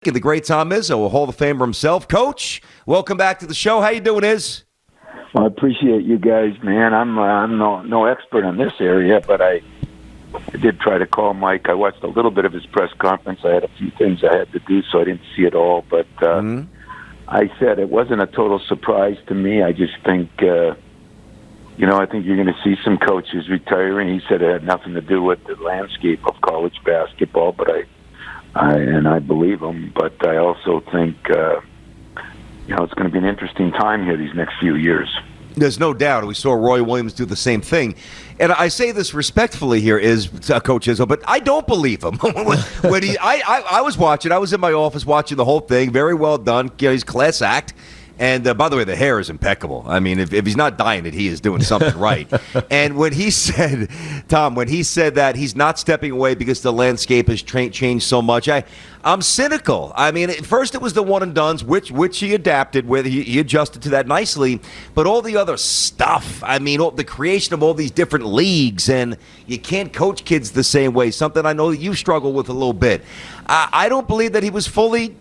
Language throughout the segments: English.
The great Tom Izzo, a Hall of Famer himself. Coach, welcome back to the show. How you doing, Iz? Well, I appreciate you guys, man. I'm no expert in this area, but I did try to call Mike. I watched a little bit of his press conference. I had a few things I had to do, so I didn't see it all. But I said it wasn't a total surprise to me. I just think, I think you're going to see some coaches retiring. He said it had nothing to do with the landscape of college basketball, but I believe him, but I also think, it's going to be an interesting time here these next few years. There's no doubt. We saw Roy Williams do the same thing. And I say this respectfully here, Coach Izzo, but I don't believe him. I was watching. I was in my office watching the whole thing. Very well done. He's class act. And by the way, the hair is impeccable. I mean, if he's not dyeing it, he is doing something right. And when he said, Tom, that he's not stepping away because the landscape has changed so much, I'm cynical. I mean, at first it was the one and dones, which he adapted with. He adjusted to that nicely. But all the other stuff, I mean, the creation of all these different leagues, and you can't coach kids the same way, something I know that you struggle with a little bit. I don't believe that he was fully,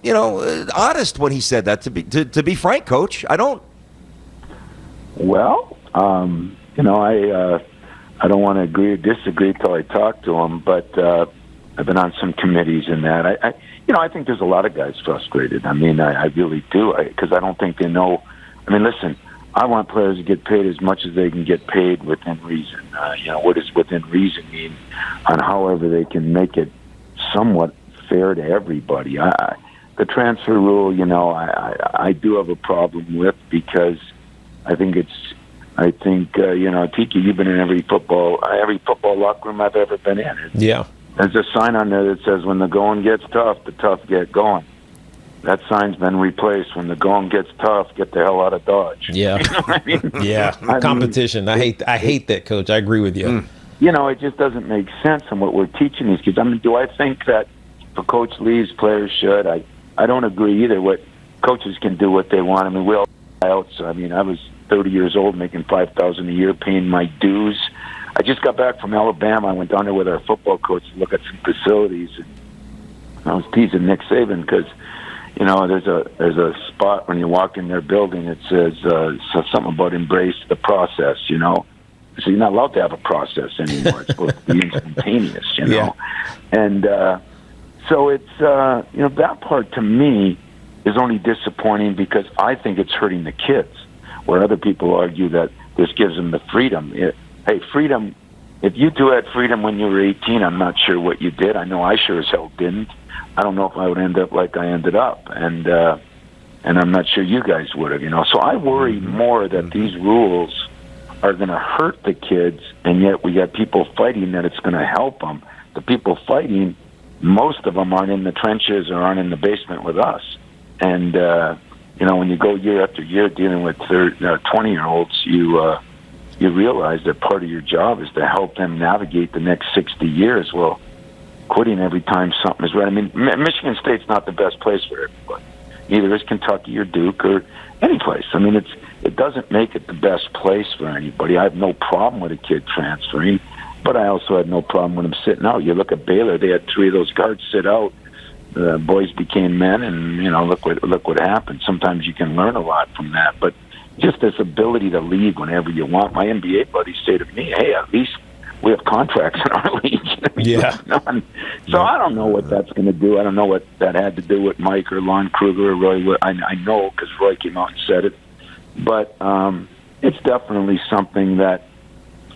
honest when he said that, to be frank, Coach. I don't. Well, I don't want to agree or disagree till I talk to him, but I've been on some committees in that. I think there's a lot of guys frustrated. I mean, I really do, because I don't think they know. I mean, listen, I want players to get paid as much as they can get paid within reason. What does within reason mean on however they can make it somewhat fair to everybody. The transfer rule, I do have a problem with, because I think Tiki, you've been in every football locker room I've ever been in. There's a sign on there that says, when the going gets tough, the tough get going. That sign's been replaced. When the going gets tough, get the hell out of Dodge. Yeah. You know what I mean? Yeah. Competition. I hate that, Coach. I agree with you. It just doesn't make sense in what we're teaching these kids. I mean, do I think that if a coach leaves, players should? I don't agree either. What coaches can do what they want. I mean, we all out. So I was 30 years old, making $5,000 a year, paying my dues. I just got back from Alabama. I went down there with our football coach to look at some facilities. And I was teasing Nick Saban because, there's a spot when you walk in their building. It says something about embrace the process. So you're not allowed to have a process anymore. It's supposed to be instantaneous. Yeah. And so it's that part to me is only disappointing, because I think it's hurting the kids, where other people argue that this gives them the freedom. Hey, freedom, if you do have freedom when you were 18, I'm not sure what you did. I know I sure as hell didn't. I don't know if I would end up like I ended up, and I'm not sure you guys would have, So I worry more that these rules are going to hurt the kids, and yet we got people fighting that it's going to help them. The people fighting, most of them aren't in the trenches or aren't in the basement with us. And, when you go year after year dealing with 20-year-olds, you realize that part of your job is to help them navigate the next 60 years. Well, quitting every time something is right. I mean, Michigan State's not the best place for everybody. Neither is Kentucky or Duke or any place. I mean, it doesn't make it the best place for anybody. I have no problem with a kid transferring, but I also had no problem with him sitting out. You look at Baylor; they had 3 of those guards sit out. The boys became men, and look what happened. Sometimes you can learn a lot from that, but just this ability to leave whenever you want. My NBA buddies say to me, "Hey, at least we have contracts in our league." Yeah. So I don't know what that's going to do. I don't know what that had to do with Mike or Lon Kruger or Roy. I know because Roy came out and said it. But it's definitely something that,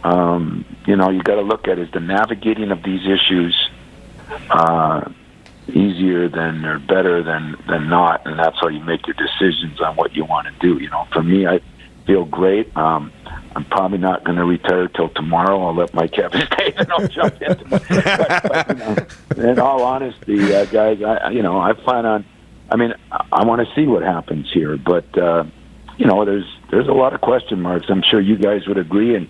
you got to look at, is the navigating of these issues easier than or better than not, and that's how you make your decisions on what you want to do. For me, I feel great. I'm probably not going to retire till tomorrow. I'll let Mike have his day, and I'll jump into it. But, in all honesty, guys, I plan on. I want to see what happens here, but there's a lot of question marks. I'm sure you guys would agree, and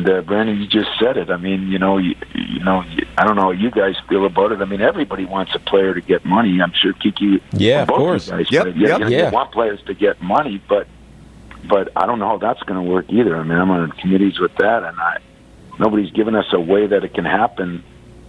Brandon, you just said it. I mean, I don't know how you guys feel about it. I mean, everybody wants a player to get money. I'm sure Kiki. Yeah, of course. You guys you want players to get money, but I don't know how that's going to work either. I mean, I'm on committees with that, and nobody's given us a way that it can happen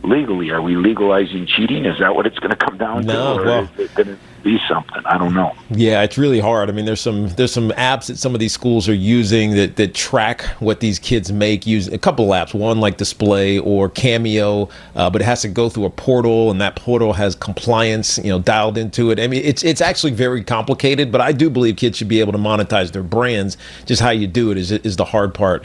legally? Are we legalizing cheating? Is that what it's going to come down to? Or is it going to be something? I don't know. Yeah, it's really hard. I mean, there's some apps that some of these schools are using that track what these kids make. Use a couple of apps, one like Display or Cameo, but it has to go through a portal, and that portal has compliance, dialed into it. I mean, it's actually very complicated, but I do believe kids should be able to monetize their brands. Just how you do it is the hard part.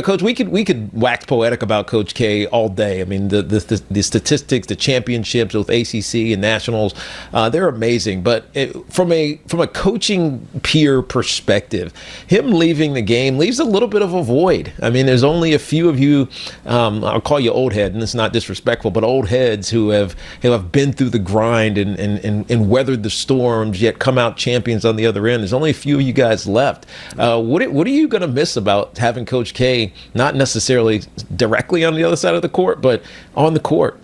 Coach, we could wax poetic about Coach K all day. I mean, the statistics, the championships with ACC and nationals, they're amazing. But from a coaching peer perspective, him leaving the game leaves a little bit of a void. I mean, there's only a few of you, I'll call you old head, and it's not disrespectful, but old heads who have been through the grind and weathered the storms, yet come out champions on the other end. There's only a few of you guys left. What are you going to miss about having Coach K, not necessarily directly on the other side of the court, but on the court?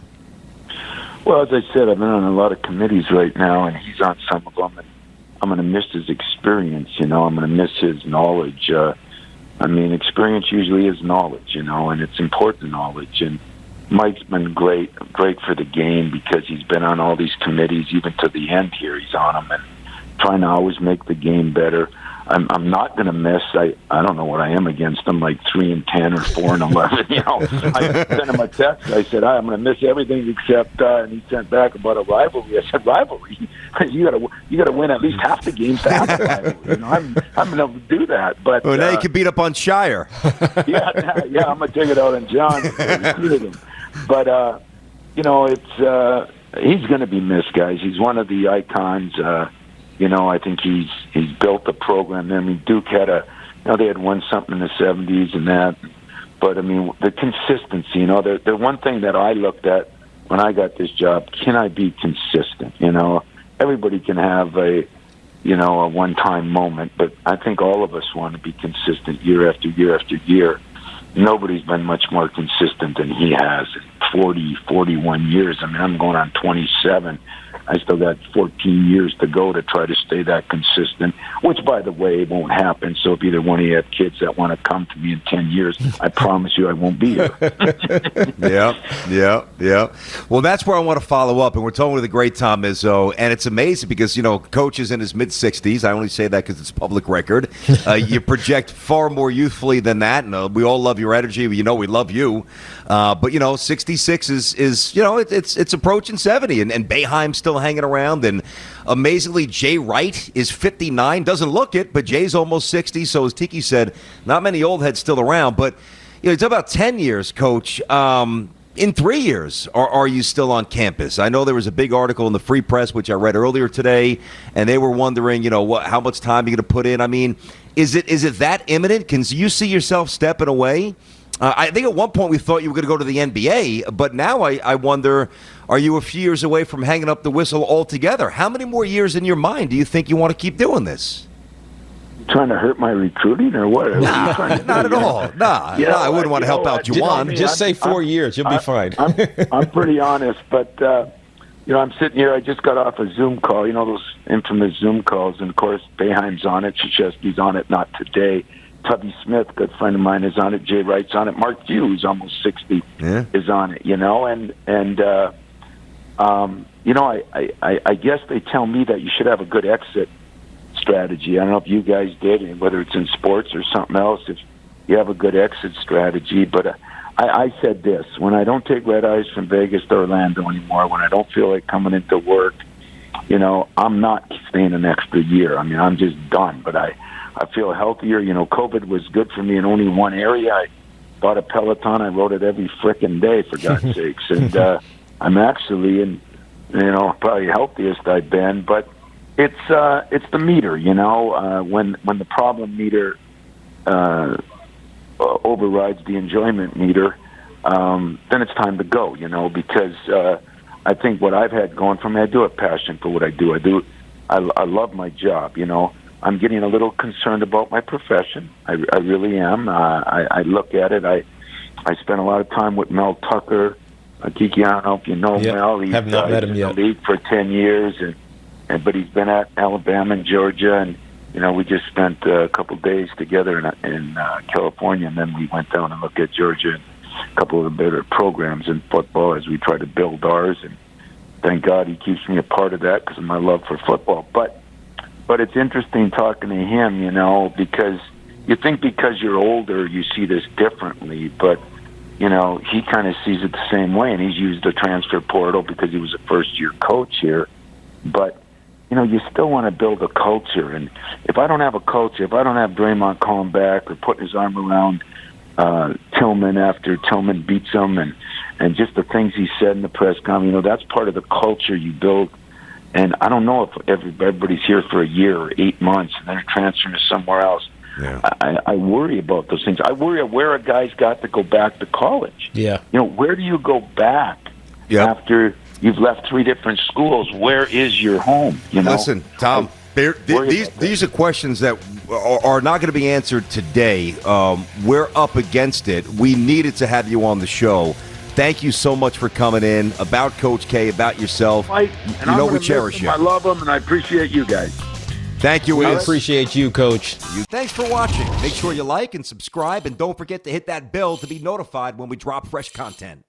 Well, as I said, I've been on a lot of committees right now, and he's on some of them, and I'm going to miss his experience, I'm going to miss his knowledge. Experience usually is knowledge, and it's important knowledge. And Mike's been great for the game because he's been on all these committees, even to the end here. He's on them and trying to always make the game better. I'm not going to miss. I don't know what I am against them, like 3-10 or 4-11. I sent him a text. I said, I'm going to miss everything except. And he sent back about a rivalry. I said, rivalry? You got to win at least half the games to have a rivalry. I'm going to do that. But now you can beat up on Shire. yeah, I'm going to take it out on John. Recruited him. But it's he's going to be missed, guys. He's one of the icons. I think he's built the program. I mean, Duke had they had won something in the 70s and that. But, the consistency, the one thing that I looked at when I got this job, can I be consistent? Everybody can have a one-time moment, but I think all of us want to be consistent year after year after year. Nobody's been much more consistent than he has in 40, 41 years. I'm going on 27. I still got 14 years to go to try to stay that consistent, which, by the way, won't happen. So if either one of you have kids that want to come to me in 10 years, I promise you I won't be here. Yeah. Well, that's where I want to follow up. And we're talking with the great Tom Izzo. And it's amazing because, Coach is in his mid-60s. I only say that because it's public record. You project far more youthfully than that. And we all love your energy. We love you. But 66 is it's approaching 70. And Boeheim's still hanging around, and amazingly Jay Wright is 59. Doesn't look it, but Jay's almost 60. So as Tiki said, not many old heads still around. But it's about 10 years, Coach. In 3 years, are you still on campus? I know there was a big article in the Free Press, which I read earlier today, and they were wondering, how much time you're going to put in. Is it that imminent? Can you see yourself stepping away? I think at one point we thought you were going to go to the NBA, but now I wonder, are you a few years away from hanging up the whistle altogether? How many more years in your mind do you think you want to keep doing this? Trying to hurt my recruiting or what? Not at all. I wouldn't want to help out Juwan. Just say 4 years. You'll be fine. I'm pretty honest, but I'm sitting here. I just got off a Zoom call. Those infamous Zoom calls, and of course Boeheim's on it. Krzyzewski's on it. Not today. Tubby Smith, good friend of mine, is on it. Jay Wright's on it. Mark Few, who's almost 60, is on it. I guess they tell me that you should have a good exit strategy. I don't know if you guys did, whether it's in sports or something else, if you have a good exit strategy. But I said this, when I don't take red eyes from Vegas to Orlando anymore, when I don't feel like coming into work, I'm not staying an extra year. I'm just done. But I feel healthier. COVID was good for me in only one area. I bought a Peloton. I rode it every frickin' day, for God's sakes. And I'm actually in, probably healthiest I've been. But it's the meter, when the problem meter overrides the enjoyment meter, then it's time to go, because I think what I've had going for me, I do have passion for what I do. I love my job, I'm getting a little concerned about my profession. I really am. I look at it. I spent a lot of time with Mel Tucker. Tiki, I don't know if you know Mel. He's have not met him yet. In the league for 10 years, but he's been at Alabama and Georgia, and we just spent a couple days together in California, and then we went down and looked at Georgia a couple of the better programs in football as we try to build ours. And thank God he keeps me a part of that because of my love for football. But it's interesting talking to him, because you think because you're older you see this differently, but he kind of sees it the same way, and he's used the transfer portal because he was a first-year coach here. But you still want to build a culture, and if I don't have a culture, if I don't have Draymond calling back or putting his arm around Tillman after Tillman beats him, and just the things he said in the press conference, that's part of the culture you build. And I don't know if everybody's here for a year or 8 months and they're transferring to somewhere else. Yeah. I worry about those things. I worry where a guy's got to go back to college. Yeah. Where do you go back after you've left 3 different schools? Where is your home? Listen, Tom, these are questions that are not going to be answered today. We're up against it. We needed to have you on the show. Thank you so much for coming in, about Coach K, about yourself. Mike, we cherish you. I love him, and I appreciate you guys. Thank you, We Wiz. appreciate you, Coach. Thanks for watching. Make sure you like and subscribe, and don't forget to hit that bell to be notified when we drop fresh content.